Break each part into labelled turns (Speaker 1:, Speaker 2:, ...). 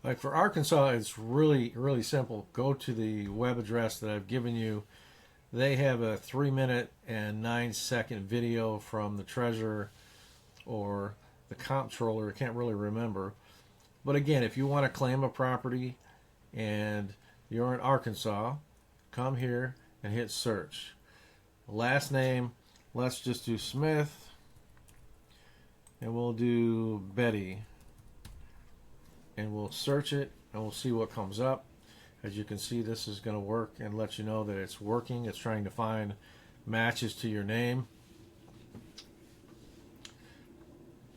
Speaker 1: Like for Arkansas, it's really simple. Go to the web address that I've given you. They have a 3 minute and 9 second video from the treasurer or the comptroller. I can't really remember. But again, if you want to claim a property and you're in Arkansas, come here and hit search. Last name, let's just do Smith, and we'll do Betty, and we'll search it and we'll see what comes up. As you can see, this is going to work and let you know that it's working. It's trying to find matches to your name.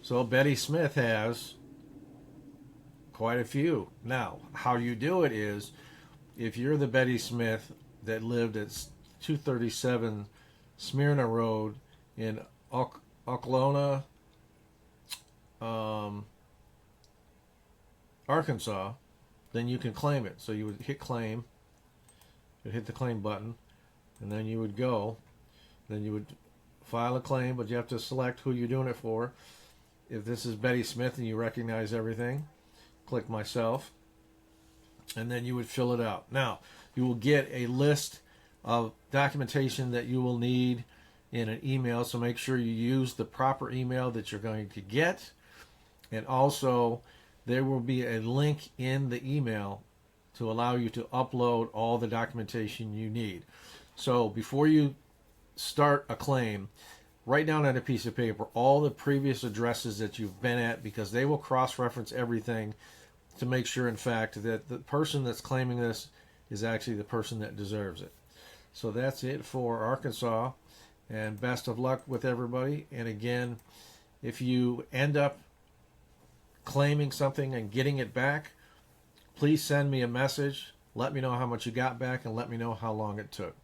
Speaker 1: So Betty Smith has quite a few. Now, how you do it is, if you're the Betty Smith that lived at 237 Smyrna Road in Oklahoma, Arkansas, then you can claim it. So you would hit claim, you'd hit the claim button, and then you would go. Then you would file a claim, but you have to select who you're doing it for. If this is Betty Smith and you recognize everything, click myself, and then you would fill it out. Now, you will get a list of documentation that you will need in an email, so make sure you use the proper email that you're going to get. And also, there will be a link in the email to allow you to upload all the documentation you need. So before you start a claim, write down on a piece of paper all the previous addresses that you've been at, because they will cross-reference everything to make sure, in fact, that the person that's claiming this is actually the person that deserves it. So that's it for Arkansas, and best of luck with everybody. And again, if you end up claiming something and getting it back, please send me a message. Let me know how much you got back and let me know how long it took.